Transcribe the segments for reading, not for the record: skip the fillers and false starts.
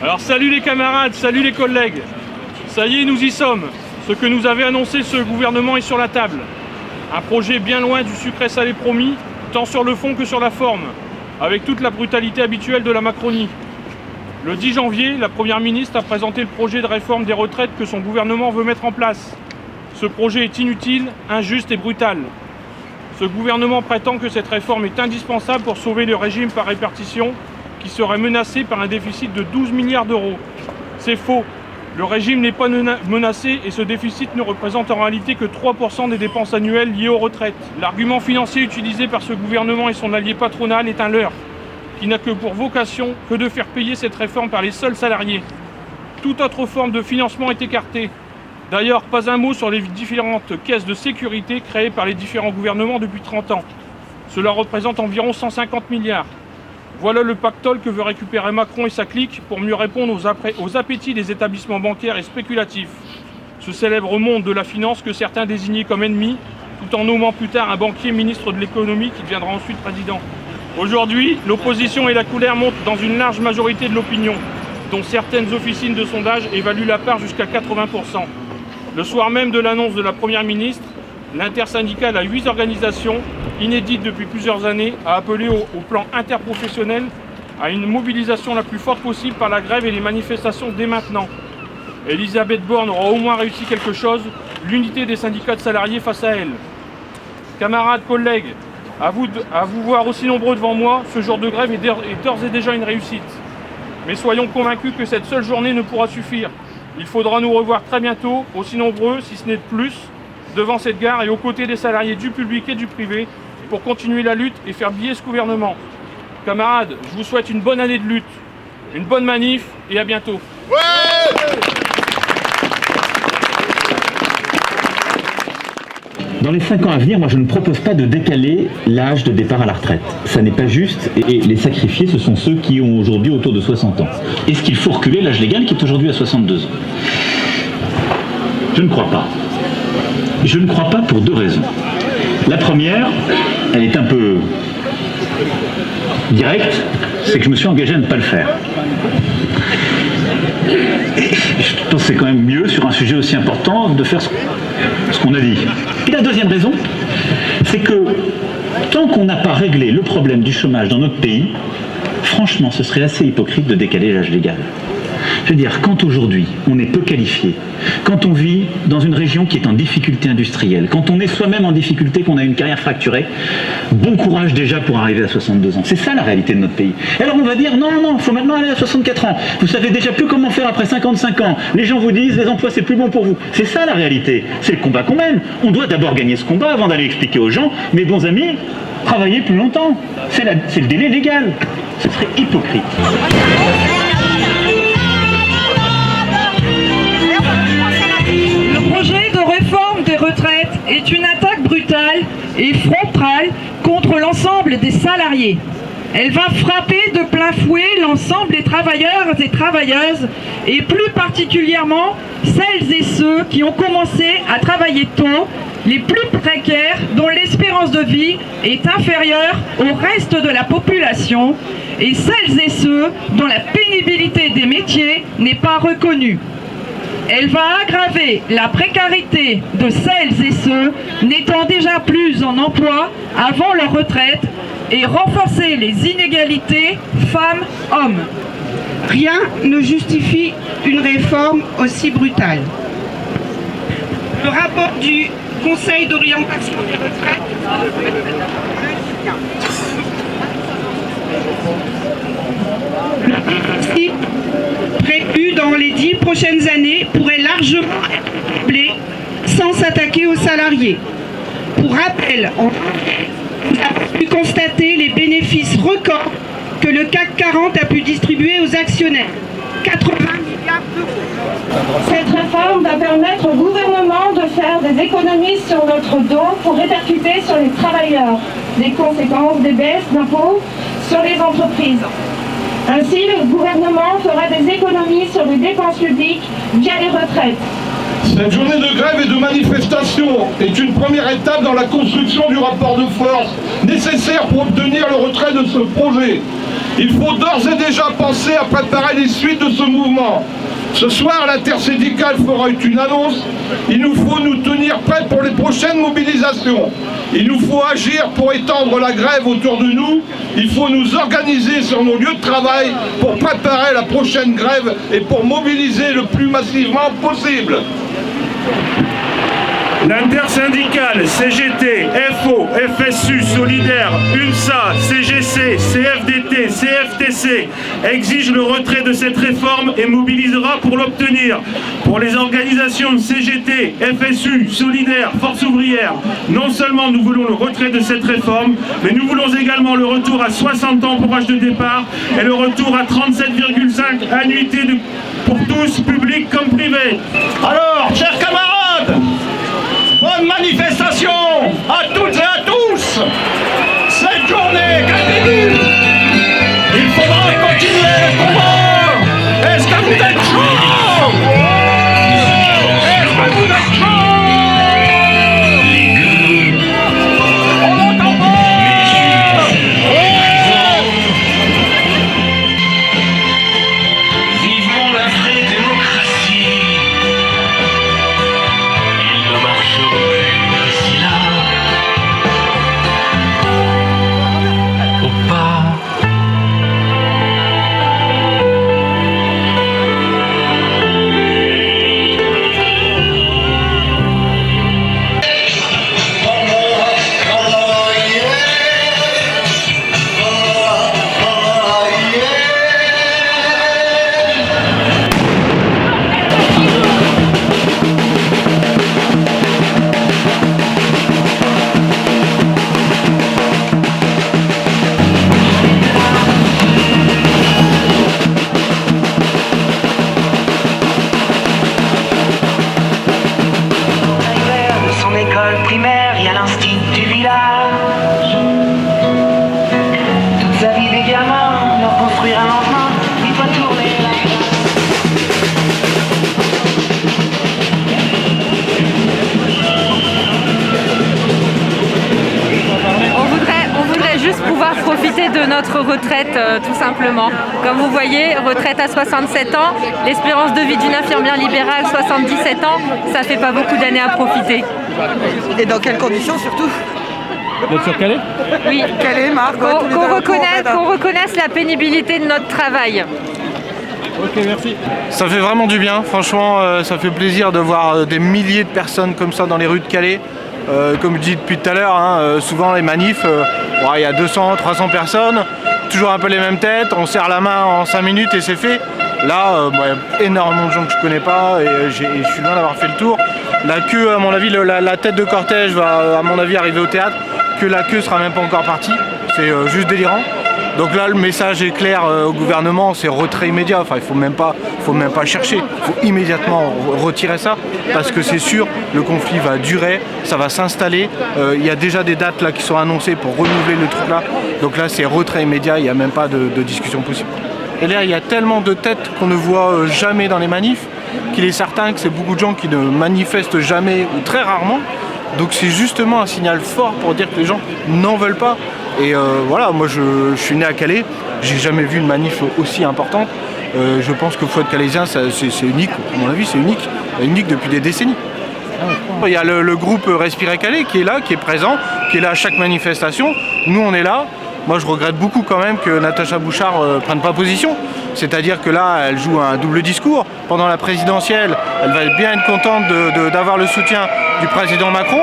Alors salut les camarades, salut les collègues. Ça y est, nous y sommes. Ce que nous avait annoncé ce gouvernement est sur la table. Un projet bien loin du sucré salé promis, tant sur le fond que sur la forme, avec toute la brutalité habituelle de la Macronie. Le 10 janvier, la Première ministre a présenté le projet de réforme des retraites que son gouvernement veut mettre en place. Ce projet est inutile, injuste et brutal. Ce gouvernement prétend que cette réforme est indispensable pour sauver le régime par répartition qui serait menacé par un déficit de 12 milliards d'euros. C'est faux. Le régime n'est pas menacé et ce déficit ne représente en réalité que 3% des dépenses annuelles liées aux retraites. L'argument financier utilisé par ce gouvernement et son allié patronal est un leurre, qui n'a que pour vocation que de faire payer cette réforme par les seuls salariés. Toute autre forme de financement est écartée. D'ailleurs, pas un mot sur les différentes caisses de sécurité créées par les différents gouvernements depuis 30 ans. Cela représente environ 150 milliards. Voilà le pactole que veut récupérer Macron et sa clique pour mieux répondre aux appétits des établissements bancaires et spéculatifs. Ce célèbre monde de la finance que certains désignaient comme ennemi, tout en nommant plus tard un banquier ministre de l'économie qui deviendra ensuite président. Aujourd'hui, l'opposition et la colère montent dans une large majorité de l'opinion, dont certaines officines de sondage évaluent la part jusqu'à 80%. Le soir même de l'annonce de la Première ministre, l'intersyndicale à 8 organisations, inédite depuis plusieurs années, a appelé au plan interprofessionnel à une mobilisation la plus forte possible par la grève et les manifestations dès maintenant. Elisabeth Borne aura au moins réussi quelque chose, l'unité des syndicats de salariés face à elle. Camarades, collègues, à vous voir aussi nombreux devant moi, ce jour de grève est d'ores et déjà une réussite. Mais soyons convaincus que cette seule journée ne pourra suffire. Il faudra nous revoir très bientôt, aussi nombreux, si ce n'est de plus, devant cette gare et aux côtés des salariés du public et du privé, pour continuer la lutte et faire plier ce gouvernement. Camarades, je vous souhaite une bonne année de lutte, une bonne manif et à bientôt. Dans les 5 ans à venir, moi je ne propose pas de décaler l'âge de départ à la retraite. Ça n'est pas juste et les sacrifiés, ce sont ceux qui ont aujourd'hui autour de 60 ans. Est-ce qu'il faut reculer l'âge légal qui est aujourd'hui à 62 ans? Je ne crois pas. Je ne crois pas pour 2 raisons. La première, elle est un peu directe, c'est que je me suis engagé à ne pas le faire. Je pense que c'est quand même mieux, sur un sujet aussi important, de faire ce qu'on a dit. Et la deuxième raison, c'est que tant qu'on n'a pas réglé le problème du chômage dans notre pays, franchement, ce serait assez hypocrite de décaler l'âge légal. Je veux dire, quand aujourd'hui on est peu qualifié, quand on vit dans une région qui est en difficulté industrielle, quand on est soi-même en difficulté, qu'on a une carrière fracturée, bon courage déjà pour arriver à 62 ans. C'est ça la réalité de notre pays. Et alors on va dire, non, il faut maintenant aller à 64 ans. Vous savez déjà plus comment faire après 55 ans. Les gens vous disent, les emplois c'est plus bon pour vous. C'est ça la réalité. C'est le combat qu'on mène. On doit d'abord gagner ce combat avant d'aller expliquer aux gens, mes bons amis, travaillez plus longtemps. C'est le délai légal. Ce serait hypocrite. Le projet de réforme des retraites est une attaque brutale et frontale contre l'ensemble des salariés. Elle va frapper de plein fouet l'ensemble des travailleurs et travailleuses et plus particulièrement celles et ceux qui ont commencé à travailler tôt, les plus précaires dont l'espérance de vie est inférieure au reste de la population et celles et ceux dont la pénibilité des métiers n'est pas reconnue. Elle va aggraver la précarité de celles et ceux n'étant déjà plus en emploi avant leur retraite et renforcer les inégalités femmes-hommes. Rien ne justifie une réforme aussi brutale. Le rapport du Conseil d'orientation des retraites prévu dans les 10 prochaines années pourrait largement être doublé sans s'attaquer aux salariés. Pour rappel, on a pu constater les bénéfices records que le CAC 40 a pu distribuer aux actionnaires. 80 milliards d'euros. Cette réforme va permettre au gouvernement de faire des économies sur notre dos pour répercuter sur les travailleurs les conséquences des baisses d'impôts sur les entreprises. Ainsi, le gouvernement fera des économies sur les dépenses publiques via les retraites. Cette journée de grève et de manifestation est une première étape dans la construction du rapport de force nécessaire pour obtenir le retrait de ce projet. Il faut d'ores et déjà penser à préparer les suites de ce mouvement. Ce soir, l'intersyndicale fera une annonce. Il nous faut nous tenir prêts pour les prochaines mobilisations. Il nous faut agir pour étendre la grève autour de nous. Il faut nous organiser sur nos lieux de travail pour préparer la prochaine grève et pour mobiliser le plus massivement possible. L'intersyndicale CGT, FO, FSU, Solidaire, UNSA, CGC, CFDT, CFTC exige le retrait de cette réforme et mobilisera pour l'obtenir. Pour les organisations CGT, FSU, Solidaire, Force ouvrière, non seulement nous voulons le retrait de cette réforme, mais nous voulons également le retour à 60 ans pour âge de départ et le retour à 37,5 annuités pour tous, publics comme privés. Alors, chers camarades, bonne manifestation à toutes et à tous. Cette journée continue. Il faudra continuer le combat. Est-ce que vous êtes chaud? Est-ce que vous êtes chaud? On n'entend pas. Vivons la vraie démocratie. Il ne marchera plus d'ici là. Au pas. De son école primaire, il y a l'instinct du village. Toute sa vie des gamins, leur construire un lendemain, il doit tourner la On voudrait juste pouvoir profiter de notre retraite, tout simplement. Comme vous voyez, retraite à 67 ans, l'espérance de vie d'une infirmière libérale, 77 ans, ça fait pas beaucoup d'années à profiter. Et dans quelles conditions surtout? Vous êtes sur Calais? Oui, Calais, Marc, qu'on reconnaisse la pénibilité de notre travail. Ok, merci. Ça fait vraiment du bien, franchement, ça fait plaisir de voir des milliers de personnes comme ça dans les rues de Calais. Comme je dis depuis tout à l'heure, hein, souvent les manifs, il y a 200, 300 personnes, toujours un peu les mêmes têtes, on serre la main en 5 minutes et c'est fait. Là, il y a énormément de gens que je connais pas et je suis loin d'avoir fait le tour. La queue, à mon avis, la tête de cortège va à mon avis arriver au théâtre, que la queue sera même pas encore partie, c'est juste délirant. Donc là, le message est clair au gouvernement, c'est retrait immédiat. Enfin, il faut même pas chercher. Il faut immédiatement retirer ça parce que c'est sûr, le conflit va durer, ça va s'installer. Il y a déjà des dates là qui sont annoncées pour renouveler le truc là. Donc là, c'est retrait immédiat. Il n'y a même pas de discussion possible. Et là, il y a tellement de têtes qu'on ne voit jamais dans les manifs qu'il est certain que c'est beaucoup de gens qui ne manifestent jamais ou très rarement. Donc c'est justement un signal fort pour dire que les gens n'en veulent pas. Et voilà, moi je suis né à Calais, j'ai jamais vu une manif aussi importante. Je pense que Fouad Calaisien, c'est unique, à mon avis c'est unique depuis des décennies. Il y a le groupe Respirer Calais qui est là, qui est présent, qui est là à chaque manifestation. Nous on est là. Moi je regrette beaucoup quand même que Natacha Bouchard prenne pas position. C'est-à-dire que là elle joue un double discours. Pendant la présidentielle, elle va bien être contente d'avoir le soutien du président Macron.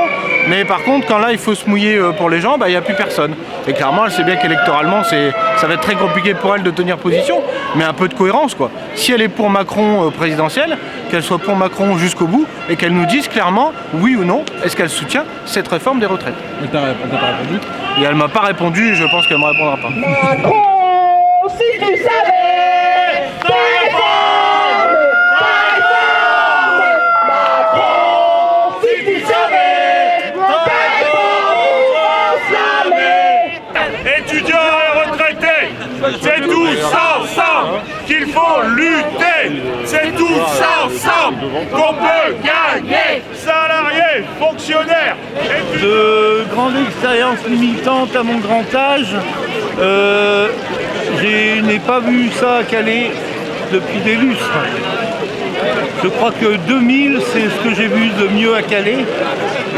Mais par contre, quand là il faut se mouiller pour les gens, il n'y a plus personne. Et clairement, elle sait bien qu'électoralement, ça va être très compliqué pour elle de tenir position, mais un peu de cohérence quoi. Si elle est pour Macron présidentielle, qu'elle soit pour Macron jusqu'au bout et qu'elle nous dise clairement, oui ou non, est-ce qu'elle soutient cette réforme des retraites. Elle t'a pas répondu? Et elle m'a pas répondu et je pense qu'elle me répondra pas. Macron, si tu savais, ta réforme, Macron, si tu savais, ta réforme, Étudiants et retraités, c'est tous ensemble qu'il faut lutter. C'est tous ensemble qu'on peut gagner. Salariés, fonctionnaires, étudiants. De grande expérience militante à mon grand âge, j'ai n'ai pas vu ça à Calais depuis des lustres. Je crois que 2000, c'est ce que j'ai vu de mieux à Calais.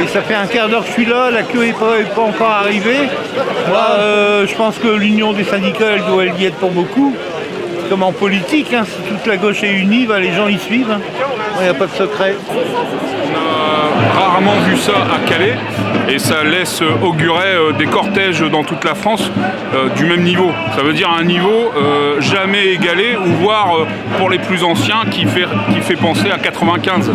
Et ça fait un quart d'heure que je suis là, la queue n'est pas encore arrivée. Moi, je pense que l'union des syndicats, elle doit y être pour beaucoup. Comme en politique, hein, si toute la gauche est unie, les gens y suivent. Il n'y a pas de secret. On a rarement vu ça à Calais et ça laisse augurer des cortèges dans toute la France du même niveau. Ça veut dire un niveau jamais égalé ou voire pour les plus anciens qui fait penser à 95.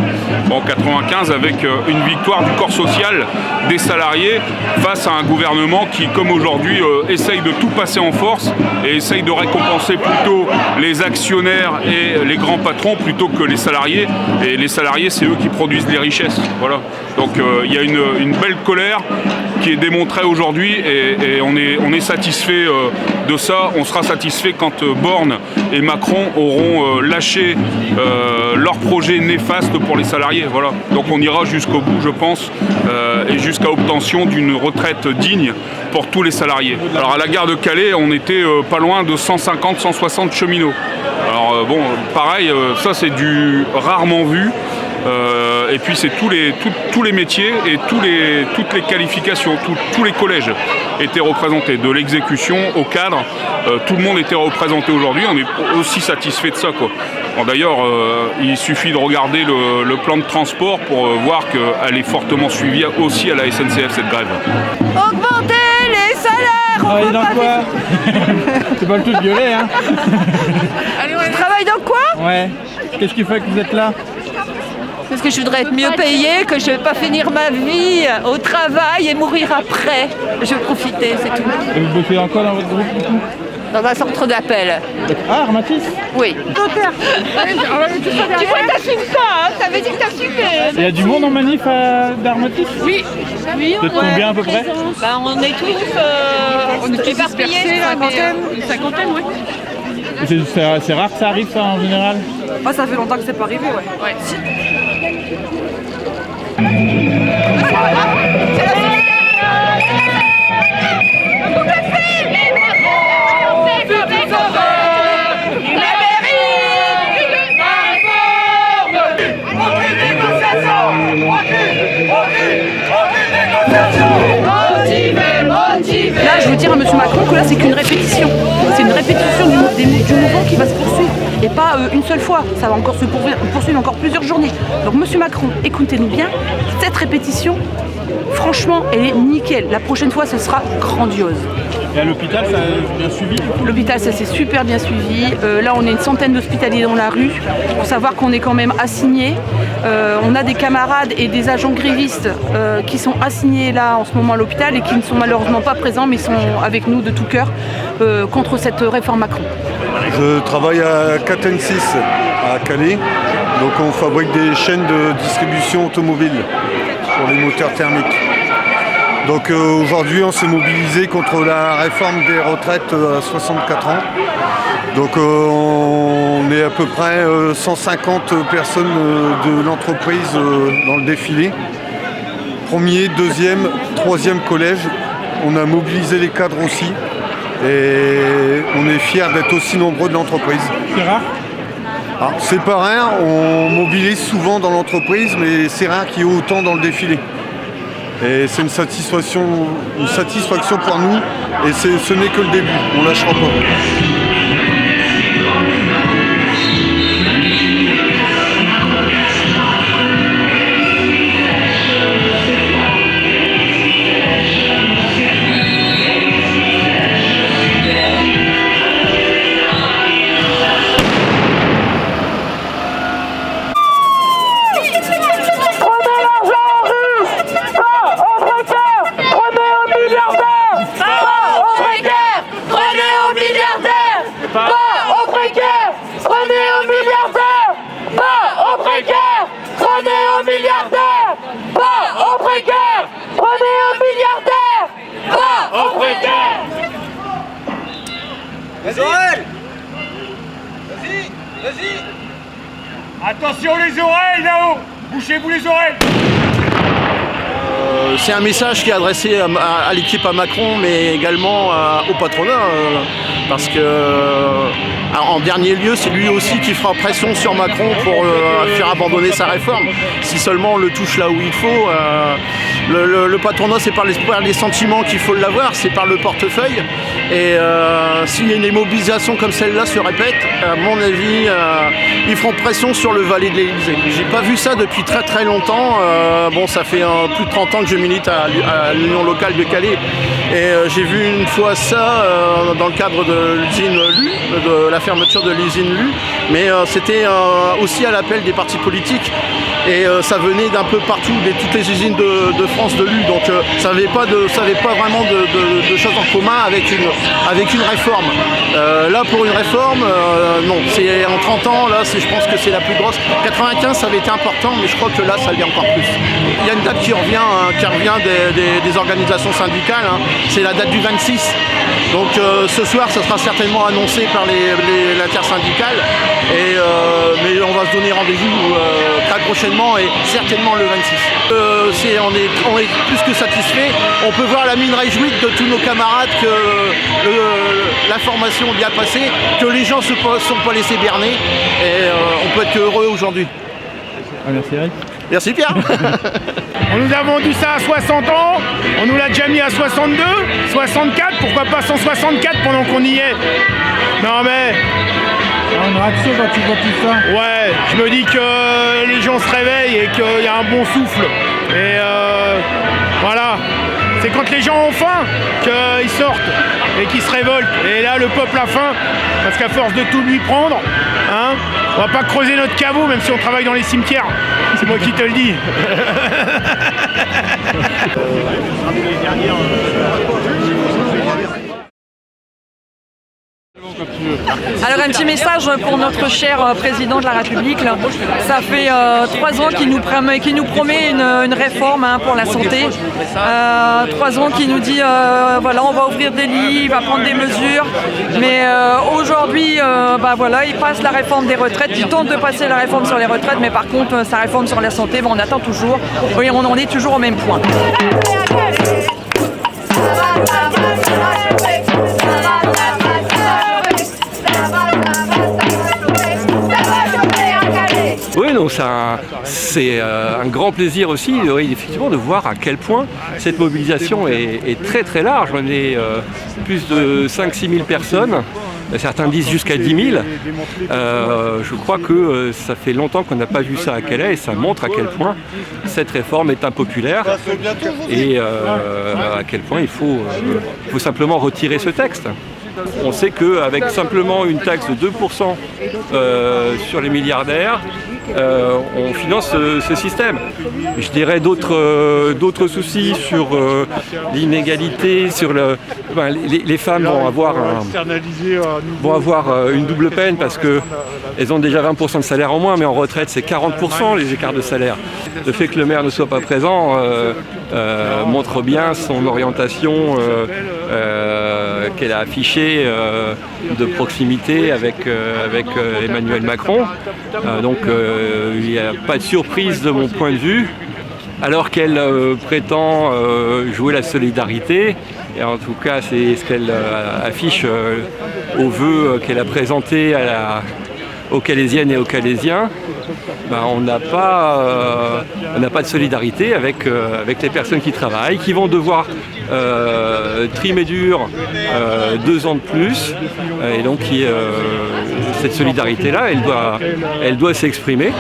Bon, 95 avec une victoire du corps social des salariés face à un gouvernement qui, comme aujourd'hui, essaye de tout passer en force et essaye de récompenser plutôt les actionnaires et les grands patrons plutôt que les salariés. Et les salariés, c'est eux qui produisent les richesses. Voilà. Donc il y a une belle colère qui est démontrée aujourd'hui et on est satisfait de ça. On sera satisfait quand Borne et Macron auront lâché leur projet néfaste pour les salariés. Voilà. Donc on ira jusqu'au bout, je pense, et jusqu'à obtention d'une retraite digne pour tous les salariés. Alors à la gare de Calais, on était pas loin de 150-160 cheminots. Alors bon, pareil, ça c'est du rarement vu. Et puis c'est tous les métiers et toutes les qualifications, tous les collèges étaient représentés, de l'exécution au cadre, tout le monde était représenté aujourd'hui, on est aussi satisfait de ça, quoi. Bon, d'ailleurs, il suffit de regarder le plan de transport pour voir qu'elle est fortement suivie aussi à la SNCF, cette grève. Augmenter les salaires. Travailler dans quoi? C'est pas le tout violet, hein. Tu travailles dans quoi? Ouais. Qu'est-ce qui fait que vous êtes là? Parce que je voudrais être mieux payée, que je ne vais pas finir ma vie au travail et mourir après. Je veux profiter, c'est tout. Et vous bossez dans quoi dans votre groupe du coup? Dans un centre d'appel. Ah, Armatis? Oui. Tu vois, t'assumes pas, hein, ça veut dire que t'assumes. Il y a du monde en manif d'Armatis? Oui. Oui, on est combien à peu près? On est tous éparpillés, une cinquantaine, oui. C'est rare que ça arrive ça en général? Oh, ça fait longtemps que c'est pas arrivé, ouais. Là, je veux dire à M. Macron que là, c'est qu'une répétition. C'est une répétition du mouvement qui va se poursuivre. Et pas une seule fois. Ça va encore se poursuivre encore plusieurs journées. Donc, M. Macron, écoutez-nous bien. Cette répétition, franchement, elle est nickel. La prochaine fois, ce sera grandiose. Et à l'hôpital, ça a bien suivi? L'hôpital, ça s'est super bien suivi. Là, on est une centaine d'hospitaliers dans la rue. Il faut savoir qu'on est quand même assignés. On a des camarades et des agents grévistes qui sont assignés là en ce moment à l'hôpital et qui ne sont malheureusement pas présents, mais sont avec nous de tout cœur contre cette réforme Macron. Je travaille à Caten6 à Calais. Donc on fabrique des chaînes de distribution automobile pour les moteurs thermiques. Donc aujourd'hui on s'est mobilisé contre la réforme des retraites à 64 ans. Donc on est à peu près 150 personnes de l'entreprise dans le défilé. Premier, deuxième, troisième collège. On a mobilisé les cadres aussi. Et on est fiers d'être aussi nombreux de l'entreprise. C'est rare? C'est pas rare, on mobilise souvent dans l'entreprise, mais c'est rare qu'il y ait autant dans le défilé. Et c'est une satisfaction pour nous, et ce n'est que le début, on ne lâchera pas. Les oreilles! Vas-y! Attention les oreilles là-haut! Bouchez-vous les oreilles! C'est un message qui est adressé à l'équipe à Macron, mais également au patronat. parce que en dernier lieu, c'est lui aussi qui fera pression sur Macron pour faire abandonner sa réforme. Si seulement on le touche là où il faut. Le patronat, c'est par les sentiments qu'il faut l'avoir, c'est par le portefeuille. Et si une mobilisation comme celle-là se répète, à mon avis, ils feront pression sur le Valais de l'Élysée. J'ai pas vu ça depuis très très longtemps. Bon, ça fait plus de 30 ans que je milite à l'Union locale de Calais. Et j'ai vu une fois ça dans le cadre de l'usine Lu, de la fermeture de l'usine Lu. Mais c'était aussi à l'appel des partis politiques. Et ça venait d'un peu partout, toutes les usines de France de Lu. Donc ça n'avait pas vraiment de choses en commun avec une réforme. Là, pour une réforme, non. C'est en 30 ans, là, je pense que c'est la plus grosse. 95, ça avait été important, mais je crois que là, ça l'est encore plus. Il y a une date qui revient des organisations syndicales. Hein. C'est la date du 26. Donc ce soir, ça sera certainement annoncé par l'intersyndicale. Mais on va se donner rendez-vous très prochainement et certainement le 26. On est plus que satisfait. On peut voir la mine réjouie de tous nos camarades que la formation est bien passée, que les gens ne sont pas laissés berner. Et on peut être que heureux aujourd'hui. Ah, merci Eric. Merci Pierre. On nous a vendu ça à 60 ans, on nous l'a déjà mis à 62, 64, pourquoi pas 164 pendant qu'on y est? Non mais... Une réaction quand tu vois tout ça? Ouais, je me dis que les gens se réveillent et qu'il y a un bon souffle. Et voilà, c'est quand les gens ont faim qu'ils sortent et qu'ils se révoltent. Et là, le peuple a faim, parce qu'à force de tout lui prendre, hein, on va pas creuser notre caveau, même si on travaille dans les cimetières. C'est moi qui te le dis. Alors un petit message pour notre cher président de la République. Là. Ça fait 3 ans qu'il nous promet une réforme pour la santé. 3 ans qu'il nous dit voilà, on va ouvrir des lits, il va prendre des mesures. Mais aujourd'hui, voilà, il passe la réforme des retraites. Il tente de passer la réforme sur les retraites, mais par contre sa réforme sur la santé, on attend toujours. Oui, on en est toujours au même point. Oui, donc c'est un grand plaisir aussi, effectivement, de voir à quel point cette mobilisation est très très large. On est plus de 5-6 000 personnes, certains disent jusqu'à 10 000. Je crois que ça fait longtemps qu'on n'a pas vu ça à Calais et ça montre à quel point cette réforme est impopulaire et à quel point il faut simplement retirer ce texte. On sait qu'avec simplement une taxe de 2% sur les milliardaires, on finance ce système. Je dirais d'autres soucis sur l'inégalité, sur les femmes vont avoir une double peine parce qu'elles ont déjà 20% de salaire en moins, mais en retraite c'est 40% les écarts de salaire. Le fait que le maire ne soit pas présent montre bien son orientation qu'elle a affichée de proximité avec Emmanuel Macron. Donc il n'y a pas de surprise de mon point de vue, alors qu'elle prétend jouer la solidarité, et en tout cas c'est ce qu'elle affiche aux vœux qu'elle a présentés aux Calaisiennes et aux Calaisiens. On n'a pas de solidarité avec les personnes qui travaillent, qui vont devoir trimer dur 2 ans de plus, et donc cette solidarité-là, elle doit s'exprimer.